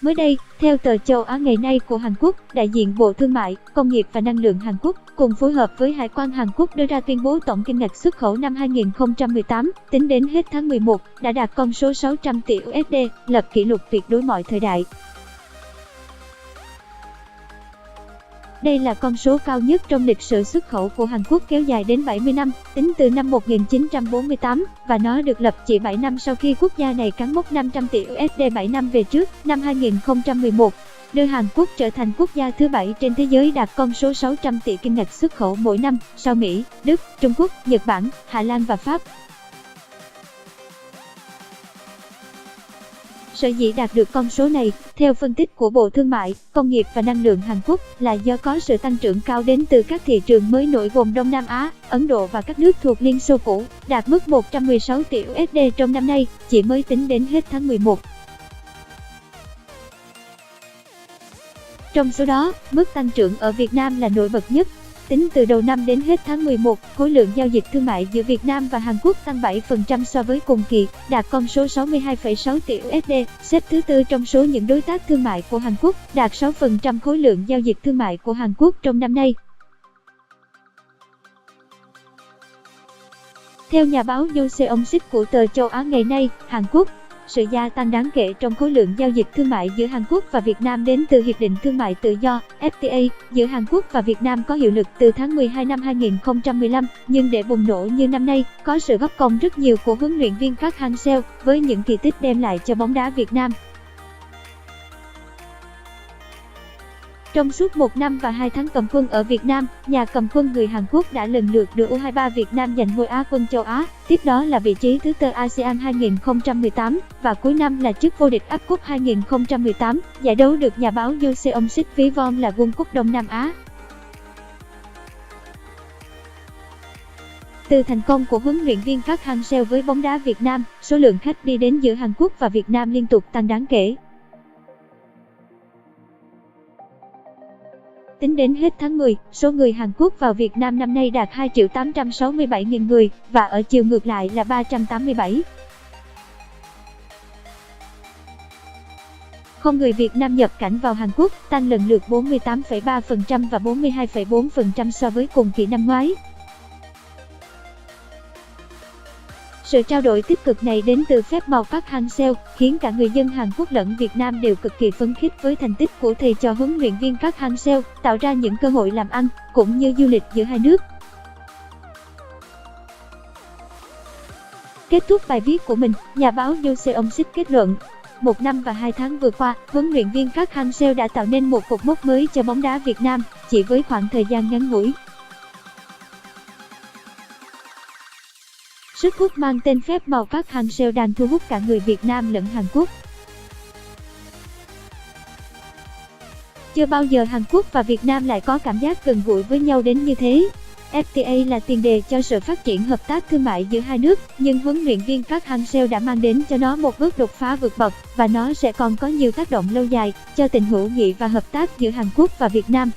Mới đây, theo tờ Châu Á ngày nay của Hàn Quốc, đại diện Bộ Thương mại, Công nghiệp và Năng lượng Hàn Quốc cùng phối hợp với Hải quan Hàn Quốc đưa ra tuyên bố tổng kim ngạch xuất khẩu năm 2018 tính đến hết tháng 11 đã đạt con số 600 tỷ USD, lập kỷ lục tuyệt đối mọi thời đại. Đây là con số cao nhất trong lịch sử xuất khẩu của Hàn Quốc kéo dài đến 70 năm, tính từ năm 1948, và nó được lập chỉ 7 năm sau khi quốc gia này cán mốc 500 tỷ USD 7 năm về trước, năm 2011, đưa Hàn Quốc trở thành quốc gia thứ 7 trên thế giới đạt con số 600 tỷ kim ngạch xuất khẩu mỗi năm, sau Mỹ, Đức, Trung Quốc, Nhật Bản, Hà Lan và Pháp. Sở dĩ đạt được con số này, theo phân tích của Bộ Thương mại, Công nghiệp và Năng lượng Hàn Quốc, là do có sự tăng trưởng cao đến từ các thị trường mới nổi gồm Đông Nam Á, Ấn Độ và các nước thuộc Liên Xô cũ, đạt mức 116 tỷ USD trong năm nay, chỉ mới tính đến hết tháng 11. Trong số đó, mức tăng trưởng ở Việt Nam là nổi bật nhất. Tính từ đầu năm đến hết tháng 11, khối lượng giao dịch thương mại giữa Việt Nam và Hàn Quốc tăng 7% so với cùng kỳ, đạt con số 62,6 tỷ USD, xếp thứ tư trong số những đối tác thương mại của Hàn Quốc, đạt 6% khối lượng giao dịch thương mại của Hàn Quốc trong năm nay. Theo nhà báo Yoo Se-ong-sik của tờ Châu Á ngày nay, Hàn Quốc, sự gia tăng đáng kể trong khối lượng giao dịch thương mại giữa Hàn Quốc và Việt Nam đến từ Hiệp định Thương mại Tự do FTA giữa Hàn Quốc và Việt Nam có hiệu lực từ tháng 12 năm 2015, nhưng để bùng nổ như năm nay, có sự góp công rất nhiều của huấn luyện viên Park Hang-seo với những kỳ tích đem lại cho bóng đá Việt Nam. Trong suốt 1 năm và 2 tháng cầm quân ở Việt Nam, nhà cầm quân người Hàn Quốc đã lần lượt đưa U23 Việt Nam giành ngôi Á quân châu Á, tiếp đó là vị trí thứ tư ASEAN 2018 và cuối năm là chức vô địch Af Cup 2018. Giải đấu được nhà báo Yoo Se-ong-sik ví von là World Cup Đông Nam Á. Từ thành công của huấn luyện viên Park Hang-seo với bóng đá Việt Nam, số lượng khách đi đến giữa Hàn Quốc và Việt Nam liên tục tăng đáng kể. Tính đến hết tháng 10, số người Hàn Quốc vào Việt Nam năm nay đạt 2.867.000 người, và ở chiều ngược lại là 387. Không người Việt Nam nhập cảnh vào Hàn Quốc, tăng lần lượt 48,3% và 42,4% so với cùng kỳ năm ngoái. Sự trao đổi tích cực này đến từ phép màu Park Hang-seo, khiến cả người dân Hàn Quốc lẫn Việt Nam đều cực kỳ phấn khích với thành tích của thầy trò huấn luyện viên Park Hang-seo, tạo ra những cơ hội làm ăn, cũng như du lịch giữa hai nước. Kết thúc bài viết của mình, nhà báo Yoo Se-ong-sik kết luận, 1 năm và 2 tháng vừa qua, huấn luyện viên Park Hang-seo đã tạo nên một cột mốc mới cho bóng đá Việt Nam, chỉ với khoảng thời gian ngắn ngủi. Sức hút mang tên phép màu Park Hang-seo đang thu hút cả người Việt Nam lẫn Hàn Quốc. Chưa bao giờ Hàn Quốc và Việt Nam lại có cảm giác gần gũi với nhau đến như thế. FTA là tiền đề cho sự phát triển hợp tác thương mại giữa hai nước, nhưng huấn luyện viên Park Hang-seo đã mang đến cho nó một bước đột phá vượt bậc, và nó sẽ còn có nhiều tác động lâu dài cho tình hữu nghị và hợp tác giữa Hàn Quốc và Việt Nam.